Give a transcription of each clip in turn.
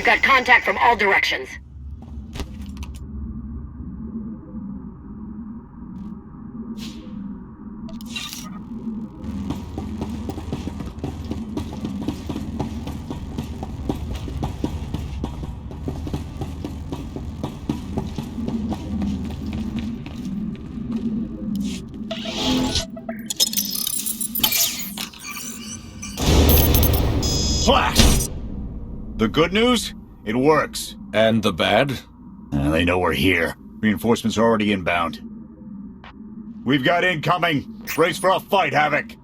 We've got contact from all directions. Flash! The good news? It works. And the bad? They know we're here. Reinforcements are already inbound. We've got incoming! Brace for a fight, Havoc!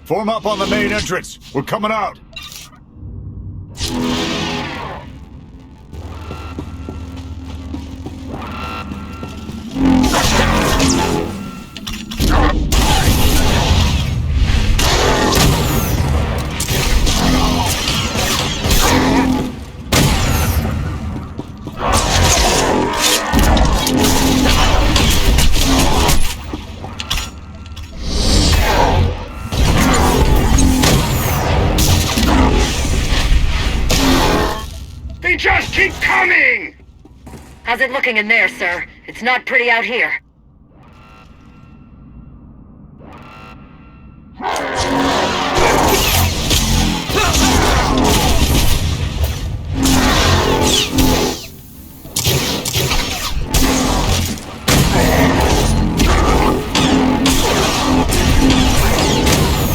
Form up on the main entrance. We're coming out. Just keep coming! How's it looking in there, sir? It's not pretty out here.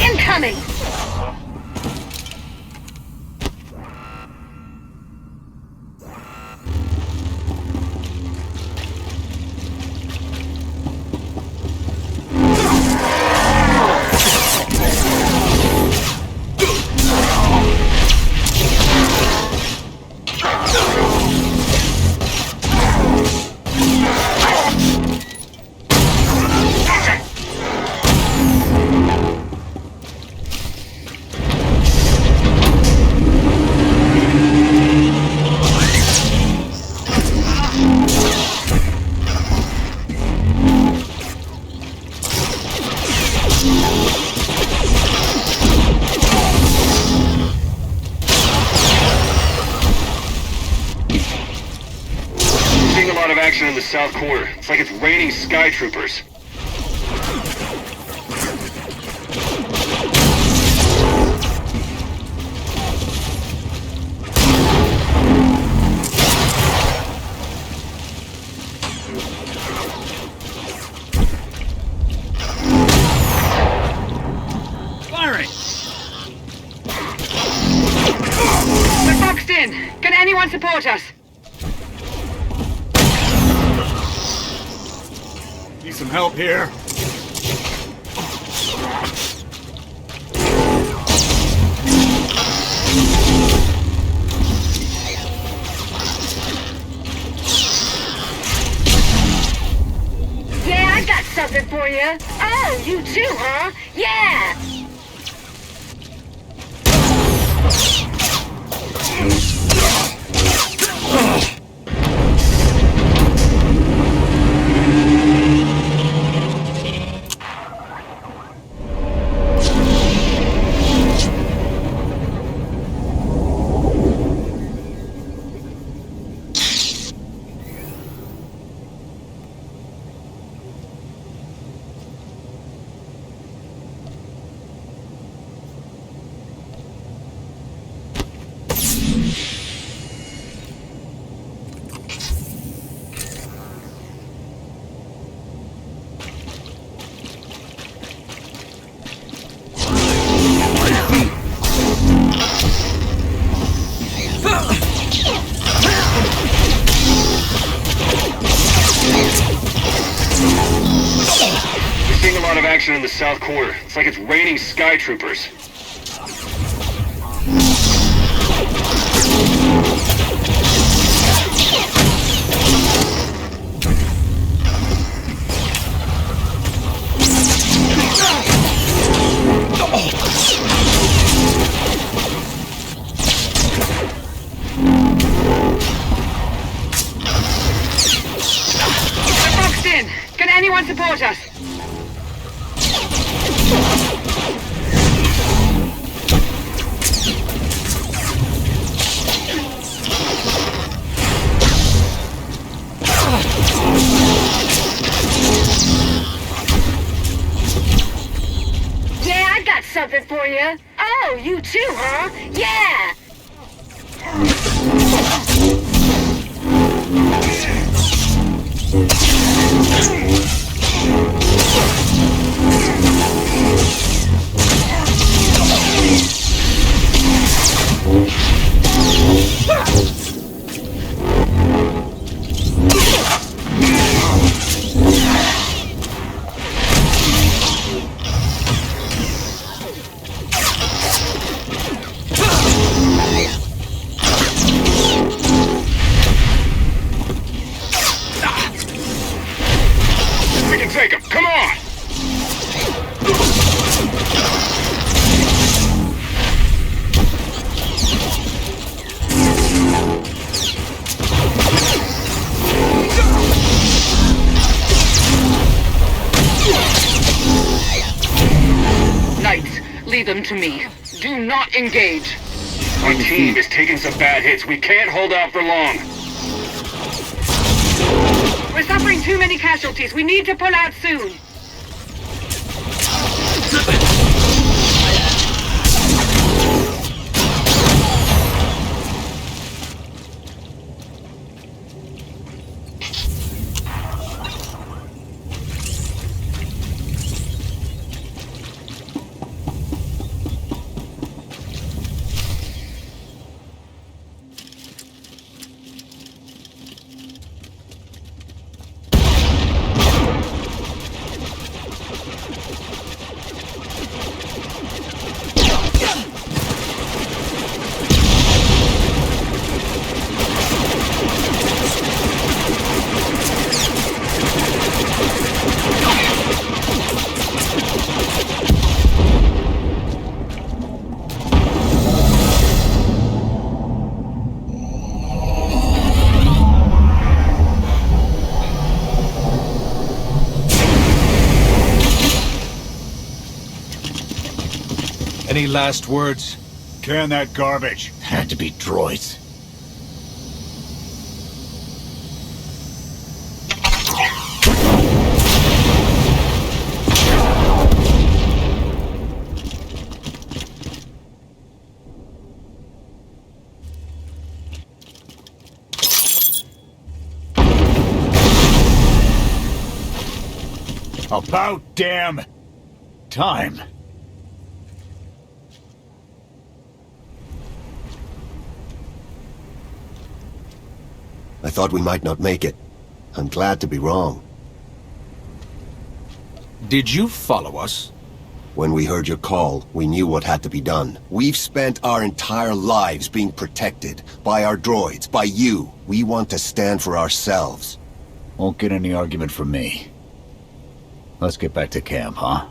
Incoming! In the south corner. It's like it's raining sky troopers. Firing! We're boxed in. Can anyone support us? Need some help here. Yeah, I got something for you. Oh, you too, huh? Yeah! action in the south corner. It's like it's raining sky troopers. We're boxed in. Can anyone support us? Yeah, I got something for you. Oh, you too, huh? Yeah! We can take him. Come on! Knights, lead them to me. Do not engage. Our team is taking some bad hits. We can't hold out for long. We're suffering too many casualties. We need to pull out soon. Any last words? Can that garbage. Had to be droids. About damn time. I thought we might not make it. I'm glad to be wrong. Did you follow us? When we heard your call, we knew what had to be done. We've spent our entire lives being protected. By our droids, by you. We want to stand for ourselves. Won't get any argument from me. Let's get back to camp, huh?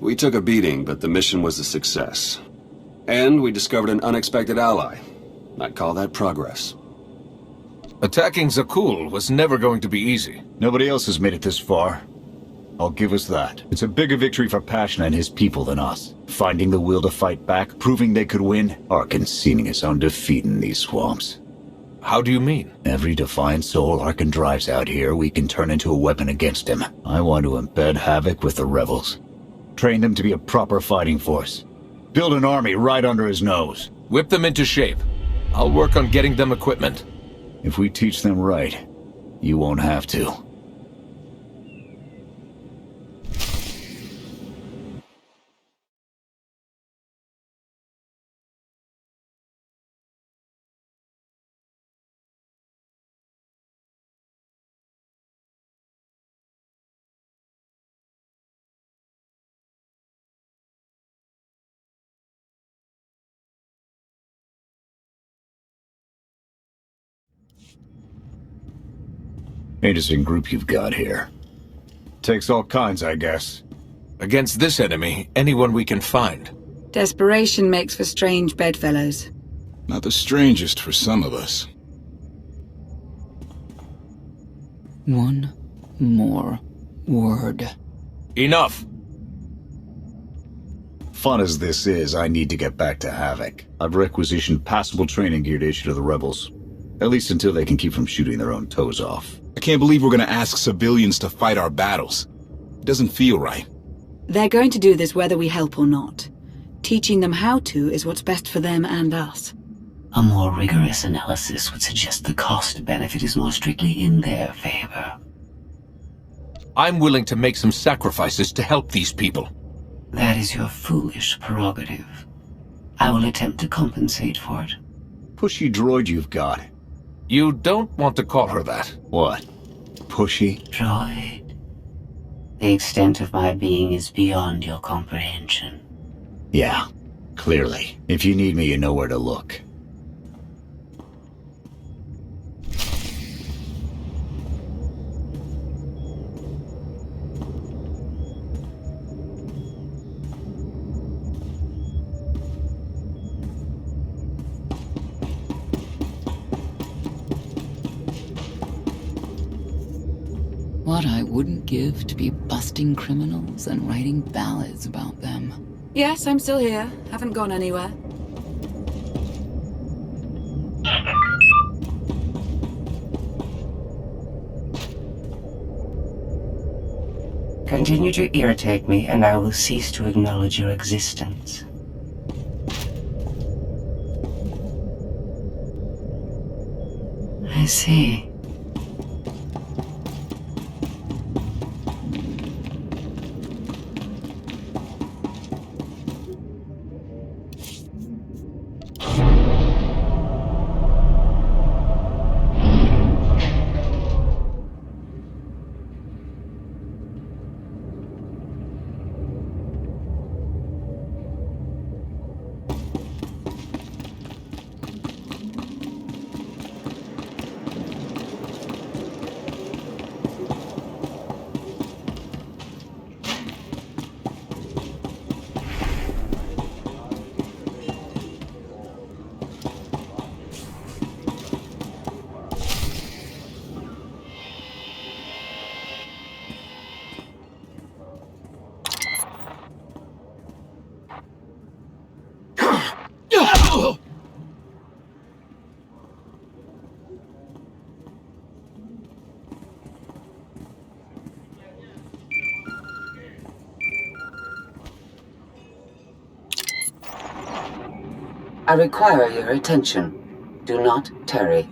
We took a beating, but the mission was a success. And we discovered an unexpected ally. I'd call that progress. Attacking Zakul was never going to be easy. Nobody else has made it this far. I'll give us that. It's a bigger victory for Passion and his people than us. Finding the will to fight back, proving they could win, Arkin seeming his own defeat in these swamps. How do you mean? Every defiant soul Arkin drives out here, we can turn into a weapon against him. I want to embed Havoc with the rebels. Train them to be a proper fighting force. Build an army right under his nose. Whip them into shape. I'll work on getting them equipment. If we teach them right, you won't have to. Interesting group you've got here. Takes all kinds, I guess. Against this enemy, anyone we can find. Desperation makes for strange bedfellows. Not the strangest for some of us. One more word. Enough! Fun as this is, I need to get back to Havoc. I've requisitioned passable training gear to issue to the rebels. At least until they can keep from shooting their own toes off. I can't believe we're gonna ask civilians to fight our battles. It doesn't feel right. They're going to do this whether we help or not. Teaching them how to is what's best for them and us. A more rigorous analysis would suggest the cost-benefit is more strictly in their favor. I'm willing to make some sacrifices to help these people. That is your foolish prerogative. I will attempt to compensate for it. Pushy droid you've got. You don't want to call her that. What? Pushy? Droid. The extent of my being is beyond your comprehension. Yeah, clearly. If you need me, you know where to look. What I wouldn't give to be busting criminals and writing ballads about them. Yes, I'm still here. Haven't gone anywhere. Continue to irritate me, and I will cease to acknowledge your existence. I see. I require your attention. Do not tarry.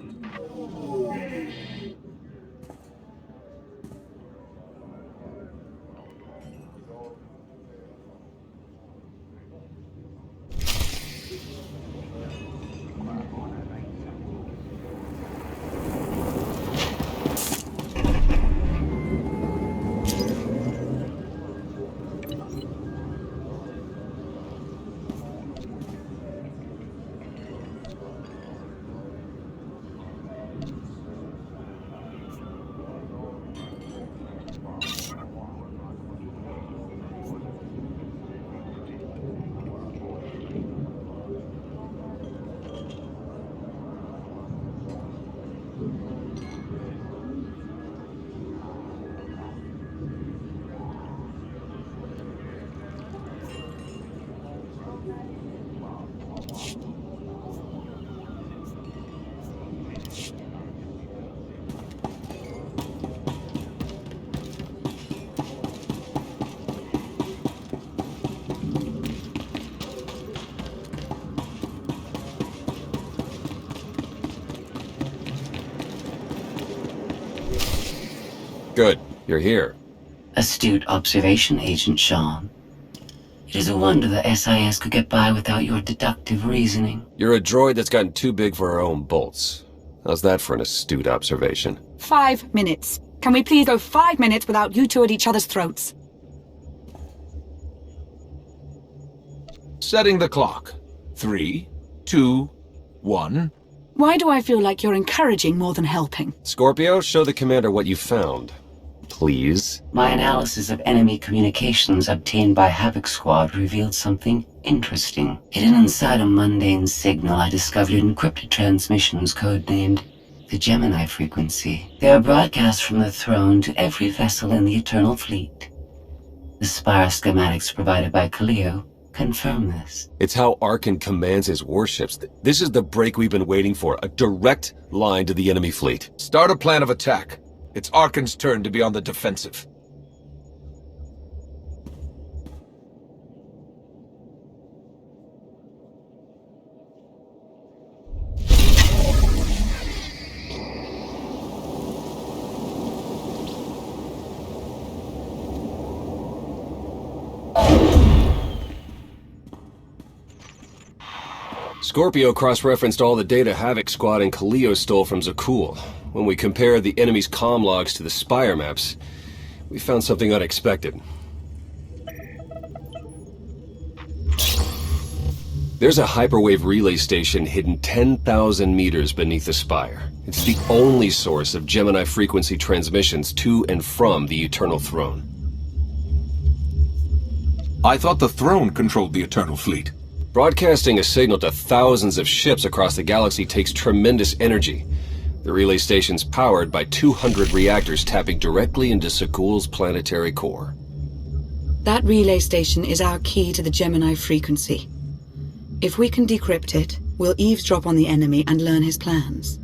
Good. You're here. Astute observation, Agent Sean. It is a wonder the SIS could get by without your deductive reasoning. You're a droid that's gotten too big for her own bolts. How's that for an astute observation? 5 minutes. Can we please go 5 minutes without you two at each other's throats? Setting the clock. 3, 2, 1, Why do I feel like you're encouraging more than helping? Scorpio, show the commander what you found. Please. My analysis of enemy communications obtained by Havoc Squad revealed something interesting. Hidden inside a mundane signal, I discovered encrypted transmissions codenamed the Gemini frequency. They are broadcast from the throne to every vessel in the Eternal Fleet. The Spire schematics provided by Cleo confirm this. It's how Arkan commands his warships. This is the break we've been waiting for. A direct line to the enemy fleet. Start a plan of attack. It's Arkan's turn to be on the defensive. Scorpio cross-referenced all the data Havoc Squad and Cleo stole from Zakul. When we compared the enemy's comm logs to the Spire maps, we found something unexpected. There's a hyperwave relay station hidden 10,000 meters beneath the Spire. It's the only source of Gemini frequency transmissions to and from the Eternal Throne. I thought the throne controlled the Eternal Fleet. Broadcasting a signal to thousands of ships across the galaxy takes tremendous energy. The relay station's powered by 200 reactors tapping directly into Zakul's planetary core. That relay station is our key to the Gemini frequency. If we can decrypt it, we'll eavesdrop on the enemy and learn his plans.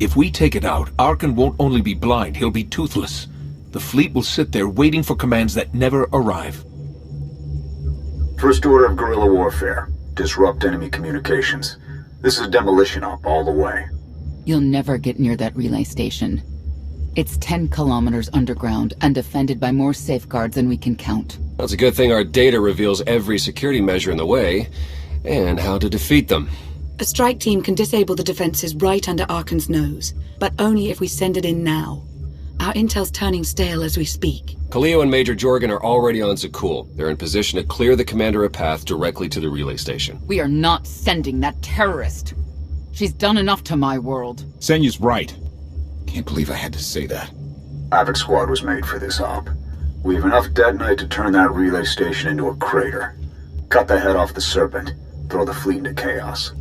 If we take it out, Arkan won't only be blind, he'll be toothless. The fleet will sit there waiting for commands that never arrive. First order of guerrilla warfare. Disrupt enemy communications. This is a demolition op all the way. You'll never get near that relay station. It's 10 kilometers underground and defended by more safeguards than we can count. That's a good thing our data reveals every security measure in the way, and how to defeat them. A strike team can disable the defenses right under Arkan's nose, but only if we send it in now. Our intel's turning stale as we speak. Cleo and Major Jorgen are already on Zakul. They're in position to clear the commander a path directly to the relay station. We are not sending that terrorist. She's done enough to my world. Senya's right. Can't believe I had to say that. Havoc Squad was made for this op. We have enough detonite to turn that relay station into a crater. Cut the head off the Serpent. Throw the fleet into chaos.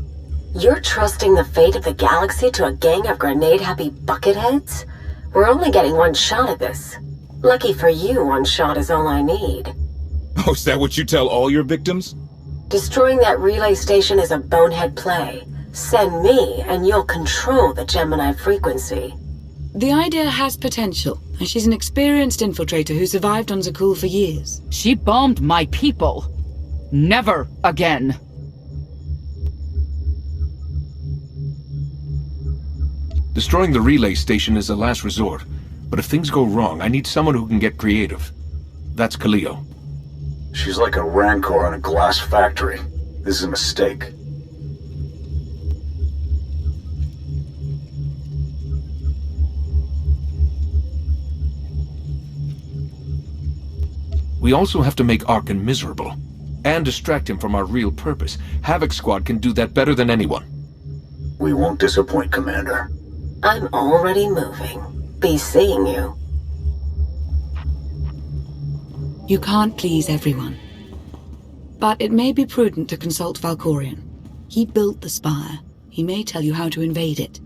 You're trusting the fate of the galaxy to a gang of grenade-happy bucketheads? We're only getting one shot at this. Lucky for you, one shot is all I need. Oh, is that what you tell all your victims? Destroying that relay station is a bonehead play. Send me, and you'll control the Gemini frequency. The idea has potential, and she's an experienced infiltrator who survived on Zakul for years. She bombed my people. Never again. Destroying the relay station is a last resort, but if things go wrong, I need someone who can get creative. That's Cleo. She's like a rancor in a glass factory. This is a mistake. We also have to make Arkan miserable, and distract him from our real purpose. Havoc Squad can do that better than anyone. We won't disappoint, Commander. I'm already moving. Be seeing you. You can't please everyone. But it may be prudent to consult Valkorion. He built the Spire. He may tell you how to invade it.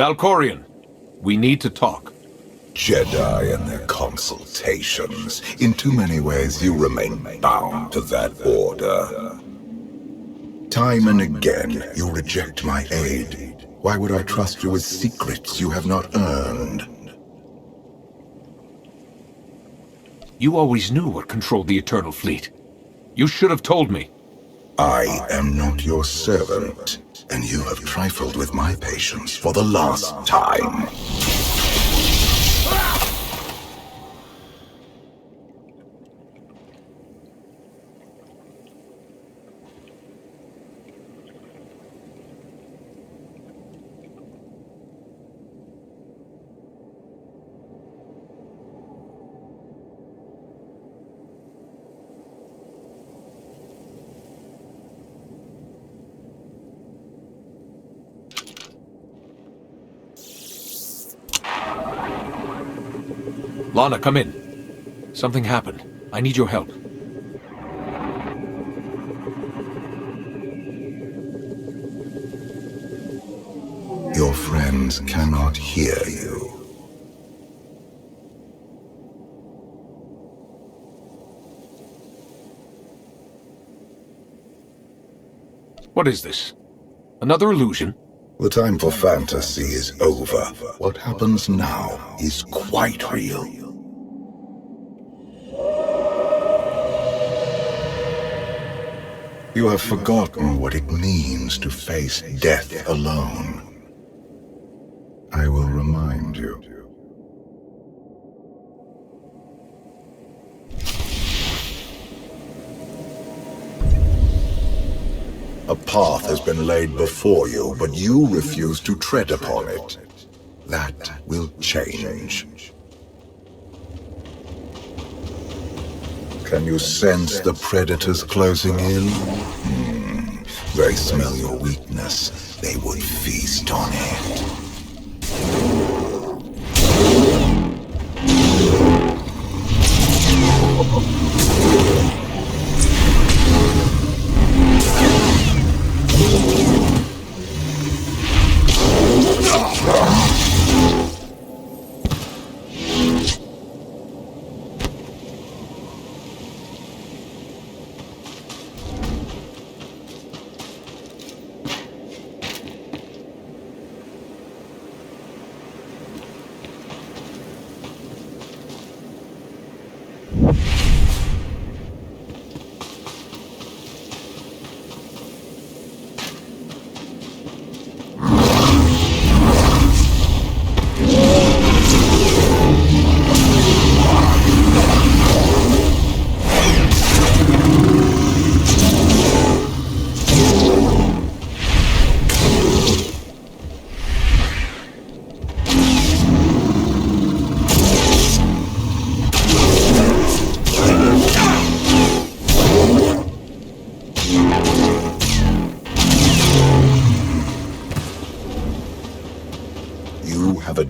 Valkorion, we need to talk. Jedi and their consultations. In too many ways, you remain bound to that order. Time and again, you reject my aid. Why would I trust you with secrets you have not earned? You always knew what controlled the Eternal Fleet. You should have told me. I am not your servant, and you have trifled with my patience for the last time. Lana, come in. Something happened. I need your help. Your friends cannot hear you. What is this? Another illusion? The time for fantasy is over. What happens now is quite real. You have forgotten what it means to face death alone. I will remind you. A path has been laid before you, but you refuse to tread upon it. That will change. Can you sense the predators closing in? They smell your weakness. They would feast on it.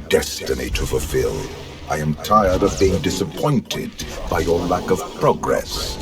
Destiny to fulfill. I am tired of being disappointed by your lack of progress.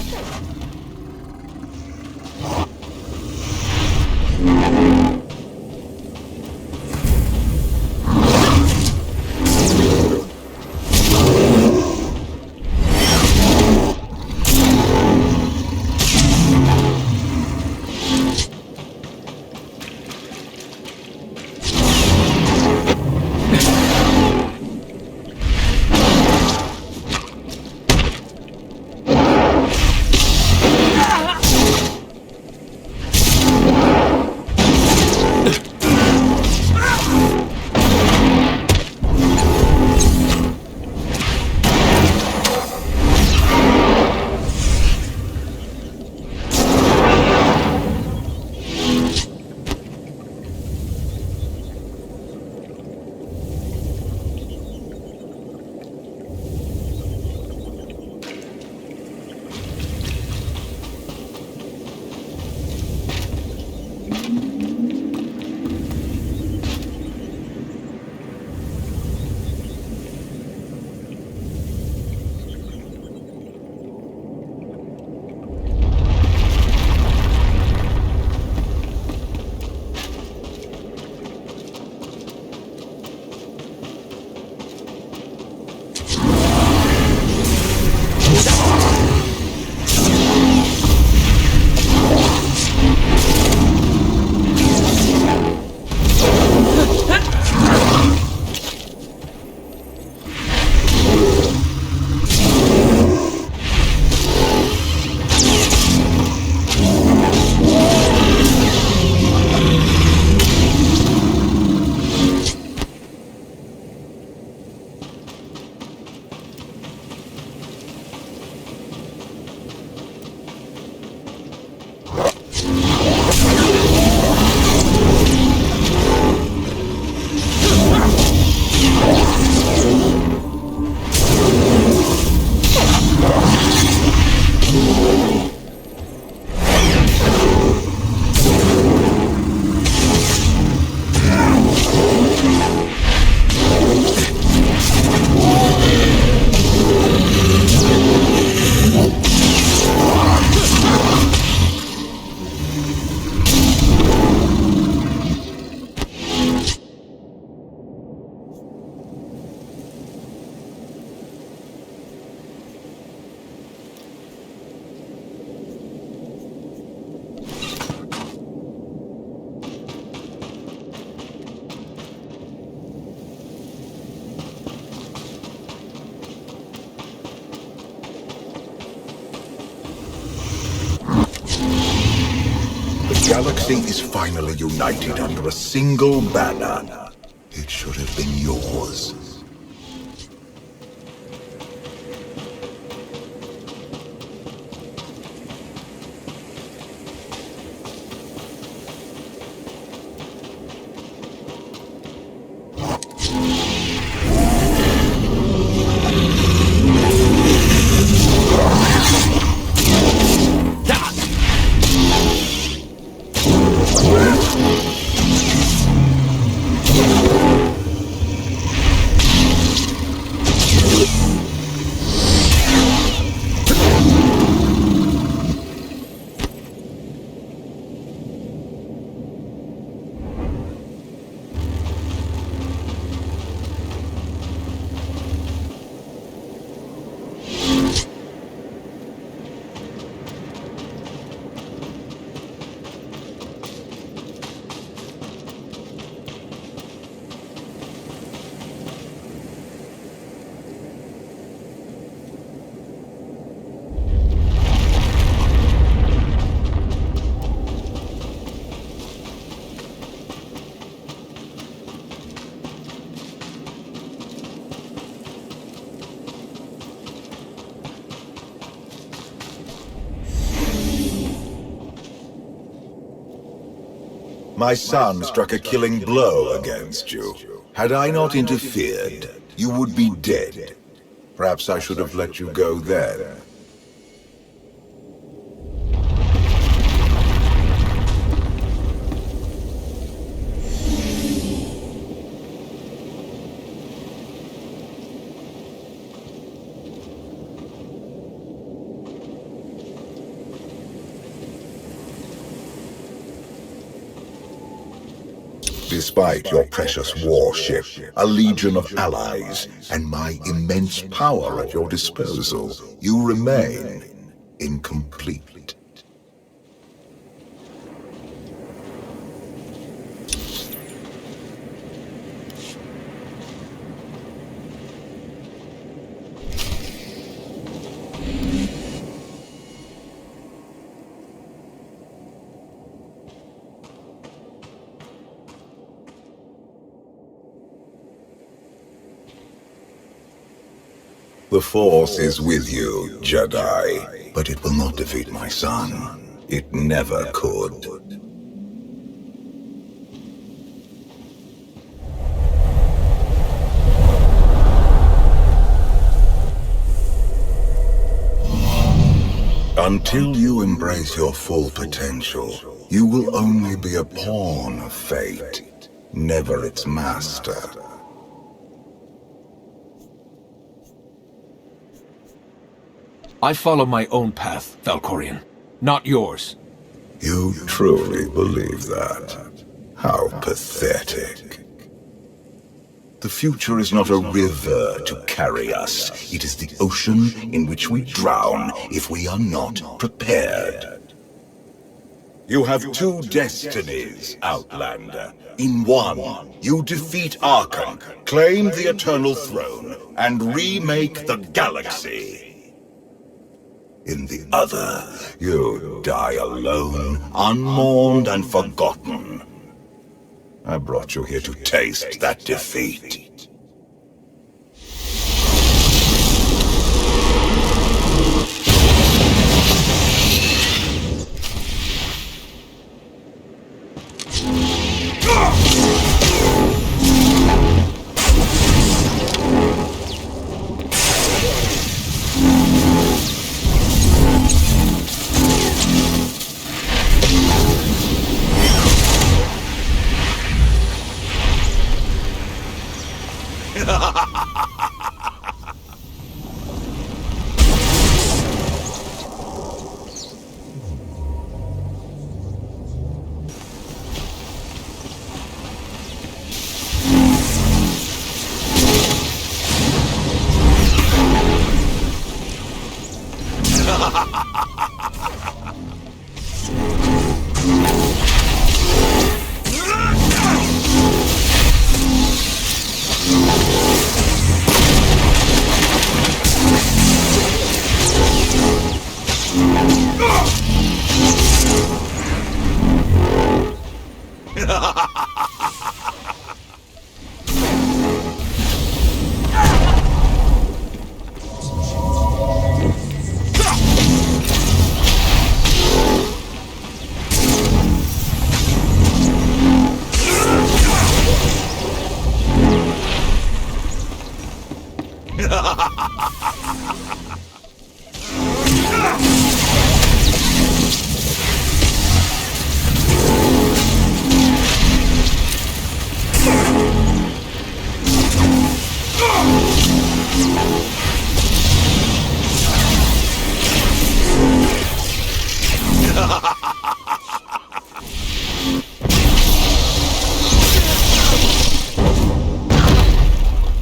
galaxy is finally united under a single banner. It should have been yours. My son struck a killing blow against you. Had I not interfered, you would be dead. Perhaps I should have let you go then. Despite your precious warship, a legion of allies, and my immense power at your disposal, you remain incomplete. The Force is with you, Jedi, but it will not defeat my son. It never could. Until you embrace your full potential, you will only be a pawn of fate, never its master. I follow my own path, Valkorian, not yours. You truly believe that? How pathetic. The future is not a river to carry us. It is the ocean in which we drown if we are not prepared. You have two destinies, Outlander. In one, you defeat Arkham, claim the Eternal Throne, and remake the galaxy. In the other, you die alone, unmourned and forgotten. I brought you here to taste that defeat.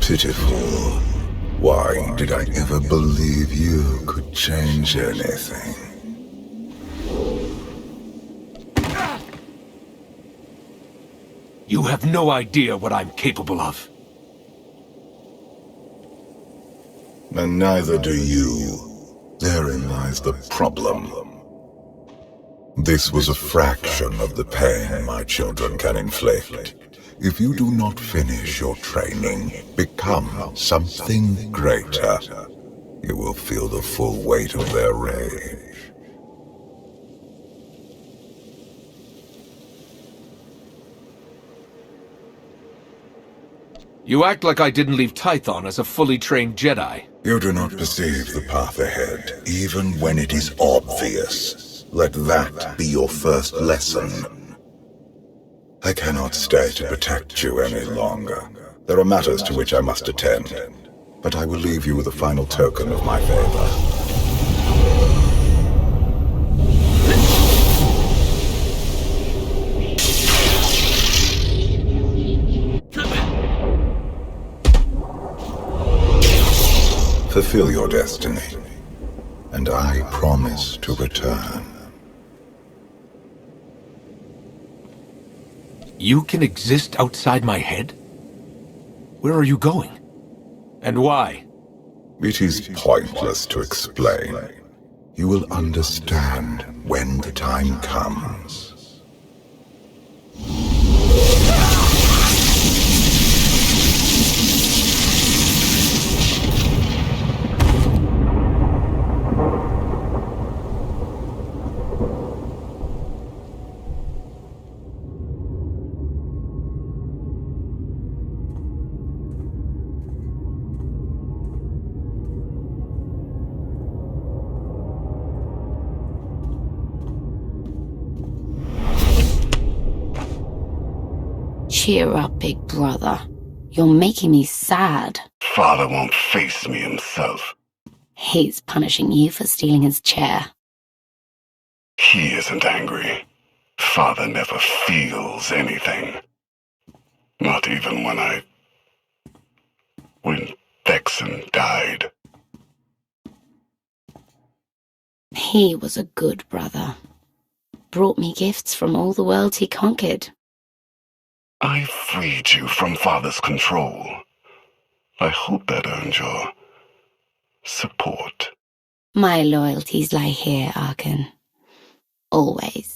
Pitiful. Why did I ever believe you could change anything? You have no idea what I'm capable of. And neither do you. Therein lies the problem. This was a fraction of the pain my children can inflict. If you do not finish your training, become something greater, you will feel the full weight of their rage. You act like I didn't leave Tython as a fully trained Jedi. You do not perceive the path ahead, even when it is obvious. Let that be your first lesson. I cannot stay to protect you any longer. There are matters to which I must attend, but I will leave you with a final token of my favor. Fulfill your destiny, and I promise to return. You can exist outside my head? Where are you going? And why? It is pointless to explain. You will understand when the time comes. Cheer up, big brother. You're making me sad. Father won't face me himself. He's punishing you for stealing his chair. He isn't angry. Father never feels anything. Not even when Vexen died. He was a good brother. Brought me gifts from all the worlds he conquered. I freed you from Father's control. I hope that earned your support. My loyalties lie here, Arkan. Always.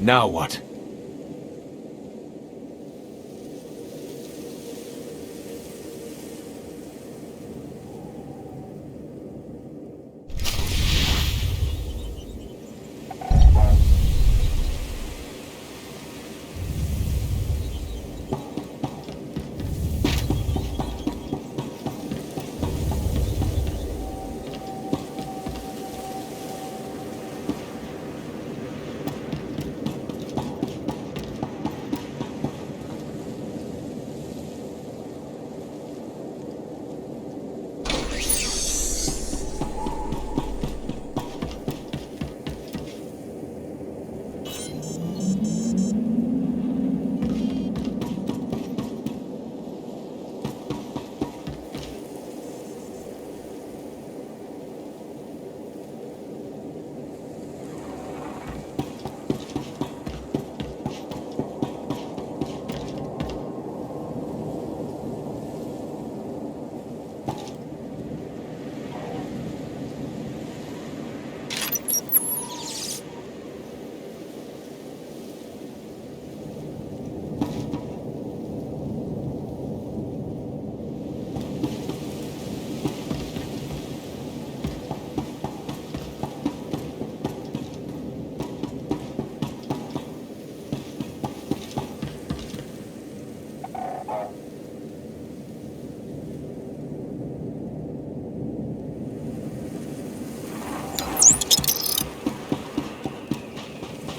Now what?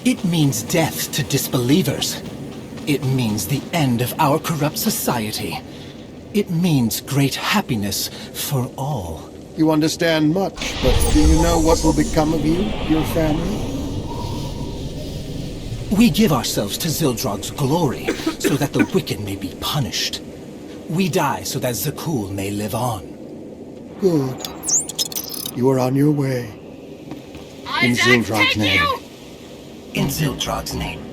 It means death to disbelievers. It means the end of our corrupt society. It means great happiness for all. You understand much, but do you know what will become of you, your family? We give ourselves to Zildrog's glory, so that the wicked may be punished. We die so that Zakul may live on. Good. You are on your way. In Zildrog's name. In Zildrog's name.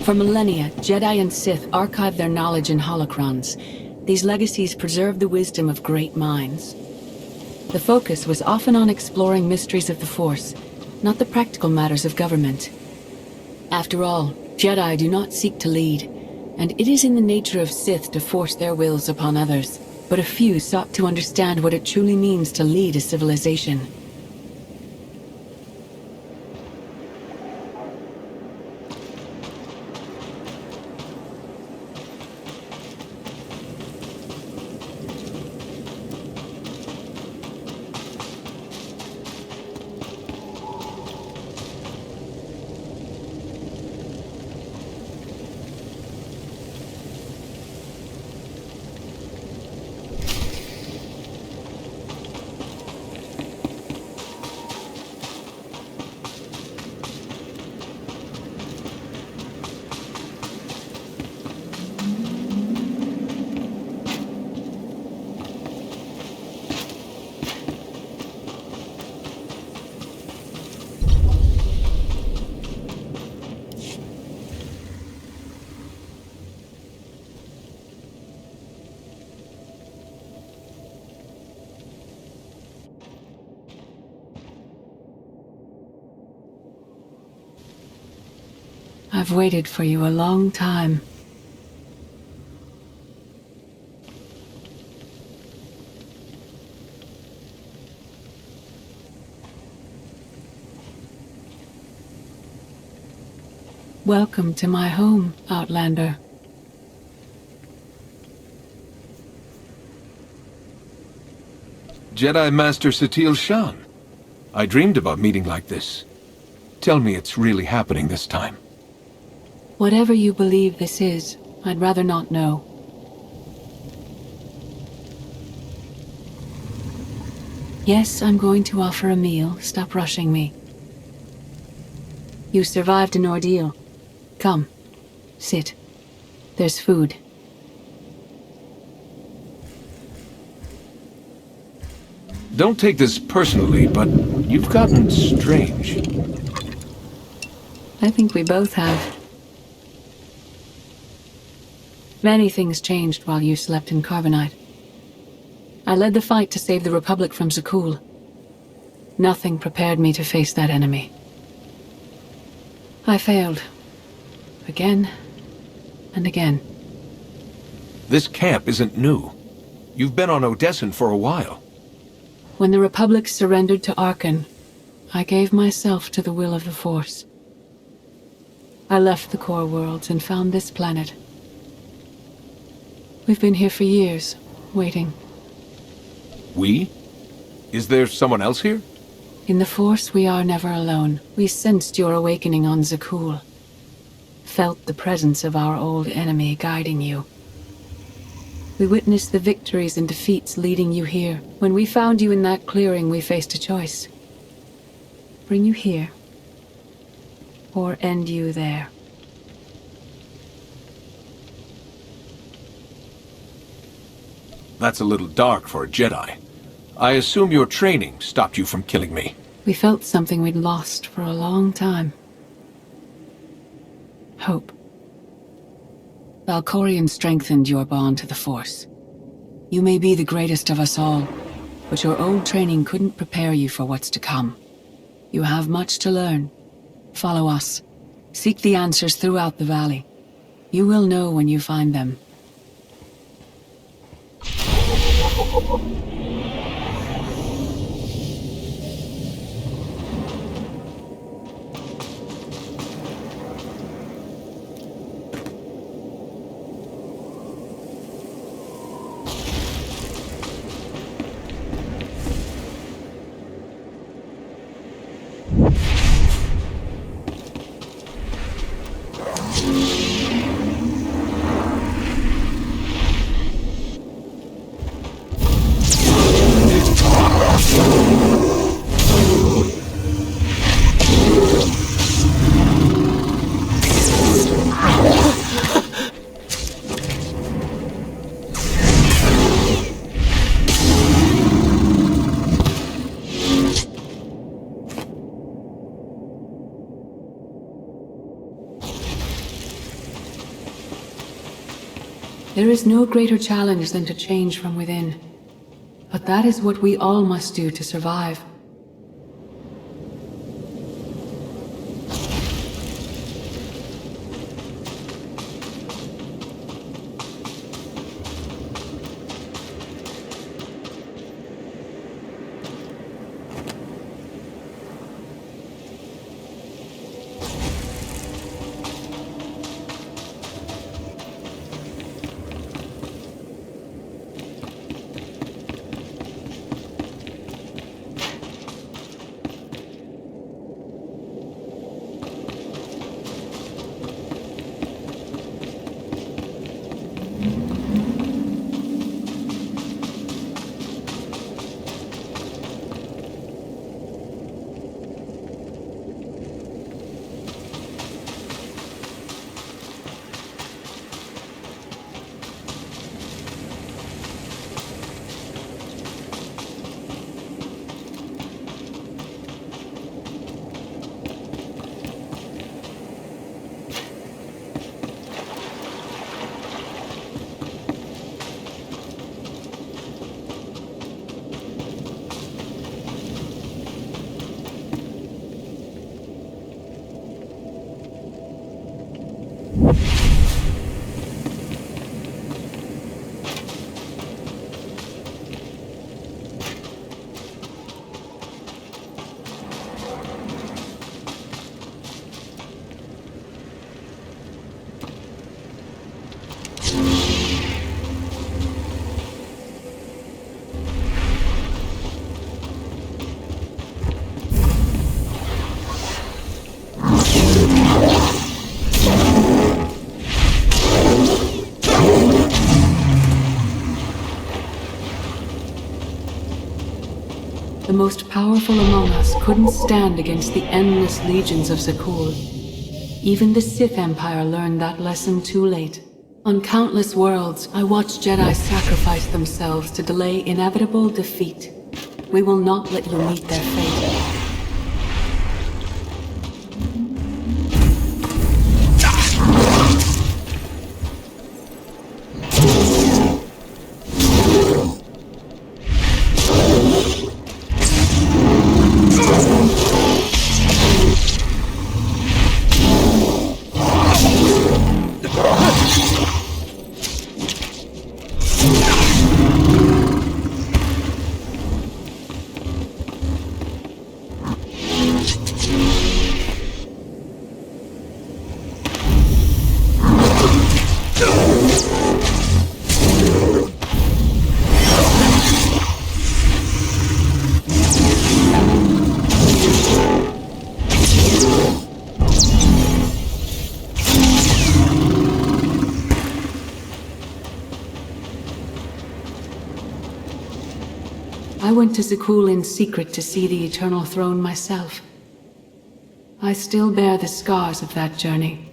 For millennia, Jedi and Sith archived their knowledge in holocrons. These legacies preserve the wisdom of great minds. The focus was often on exploring mysteries of the Force, not the practical matters of government. After all, Jedi do not seek to lead, and it is in the nature of Sith to force their wills upon others. But a few sought to understand what it truly means to lead a civilization. I've waited for you a long time. Welcome to my home, Outlander. Jedi Master Satil Shan. I dreamed about meeting like this. Tell me it's really happening this time. Whatever you believe this is, I'd rather not know. Yes, I'm going to offer a meal. Stop rushing me. You survived an ordeal. Come, sit. There's food. Don't take this personally, but you've gotten strange. I think we both have. Many things changed while you slept in Carbonite. I led the fight to save the Republic from Zakul. Nothing prepared me to face that enemy. I failed. Again and again. This camp isn't new. You've been on Odessan for a while. When the Republic surrendered to Arkan, I gave myself to the will of the Force. I left the core worlds and found this planet. We've been here for years, waiting. We? Is there someone else here? In the Force, we are never alone. We sensed your awakening on Zakul. Felt the presence of our old enemy guiding you. We witnessed the victories and defeats leading you here. When we found you in that clearing, we faced a choice. Bring you here, or end you there. That's a little dark for a Jedi. I assume your training stopped you from killing me. We felt something we'd lost for a long time. Hope. Valkorion strengthened your bond to the Force. You may be the greatest of us all, but your old training couldn't prepare you for what's to come. You have much to learn. Follow us. Seek the answers throughout the valley. You will know when you find them. There is no greater challenge than to change from within. But that is what we all must do to survive. The most powerful among us couldn't stand against the endless legions of Zakul. Even the Sith Empire learned that lesson too late. On countless worlds, I watched Jedi sacrifice themselves to delay inevitable defeat. We will not let you meet their fate. I went to Zakul in secret to see the Eternal Throne myself. I still bear the scars of that journey.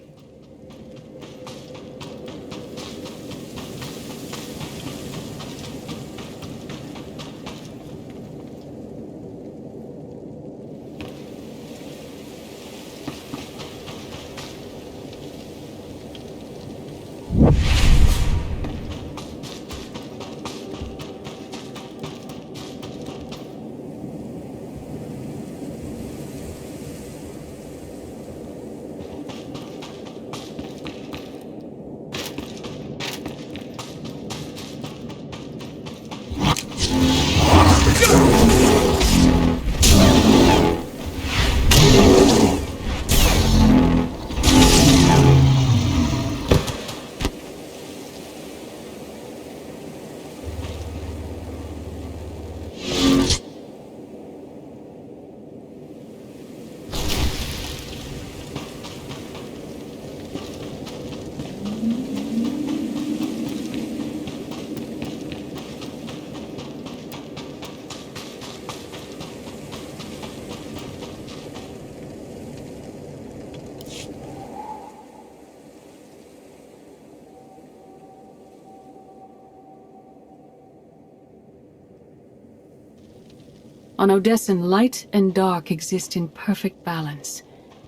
On Odessen, light and dark exist in perfect balance,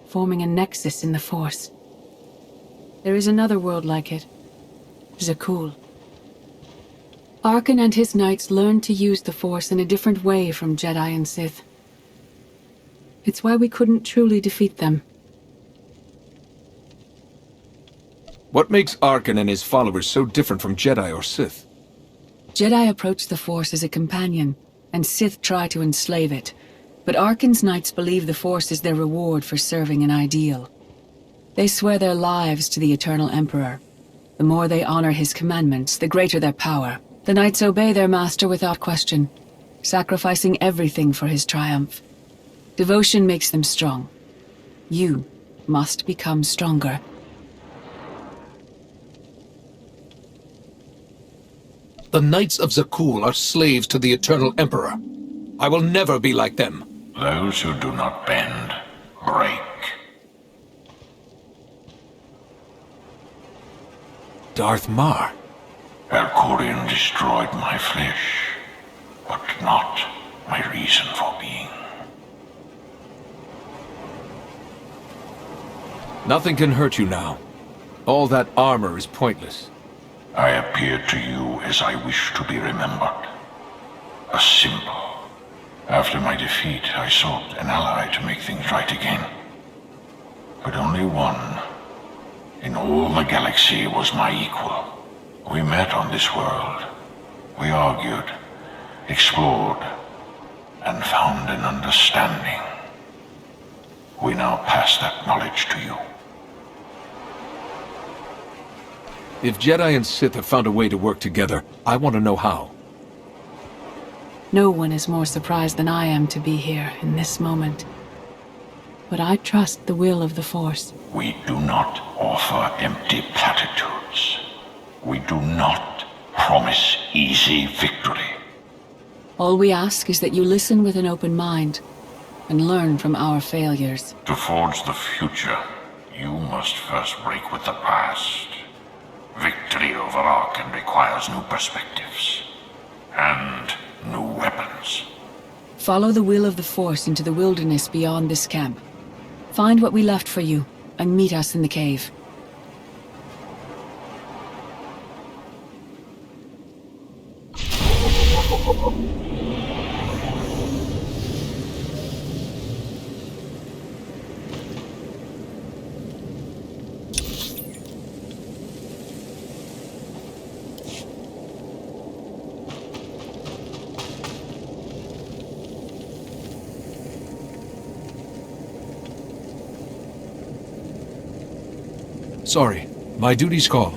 forming a nexus in the Force. There is another world like it, Zakul. Arkan and his knights learned to use the Force in a different way from Jedi and Sith. It's why we couldn't truly defeat them. What makes Arkan and his followers so different from Jedi or Sith? Jedi approach the Force as a companion, and Sith try to enslave it. But Arkan's knights believe the Force is their reward for serving an ideal. They swear their lives to the Eternal Emperor. The more they honor his commandments, the greater their power. The knights obey their master without question, sacrificing everything for his triumph. Devotion makes them strong. You must become stronger. The Knights of Zakul are slaves to the Eternal Emperor. I will never be like them. Those who do not bend, break. Darth Mar. Elkorian destroyed my flesh, but not my reason for being. Nothing can hurt you now. All that armor is pointless. I appeared to you as I wish to be remembered. A symbol. After my defeat, I sought an ally to make things right again. But only one in all the galaxy was my equal. We met on this world. We argued, explored, and found an understanding. We now pass that knowledge to you. If Jedi and Sith have found a way to work together, I want to know how. No one is more surprised than I am to be here in this moment. But I trust the will of the Force. We do not offer empty platitudes. We do not promise easy victory. All we ask is that you listen with an open mind and learn from our failures. To forge the future, you must first break with the past. Victory over Arkan requires new perspectives and new weapons. Follow the will of the Force into the wilderness beyond this camp. Find what we left for you and meet us in the cave. Sorry, my duties call.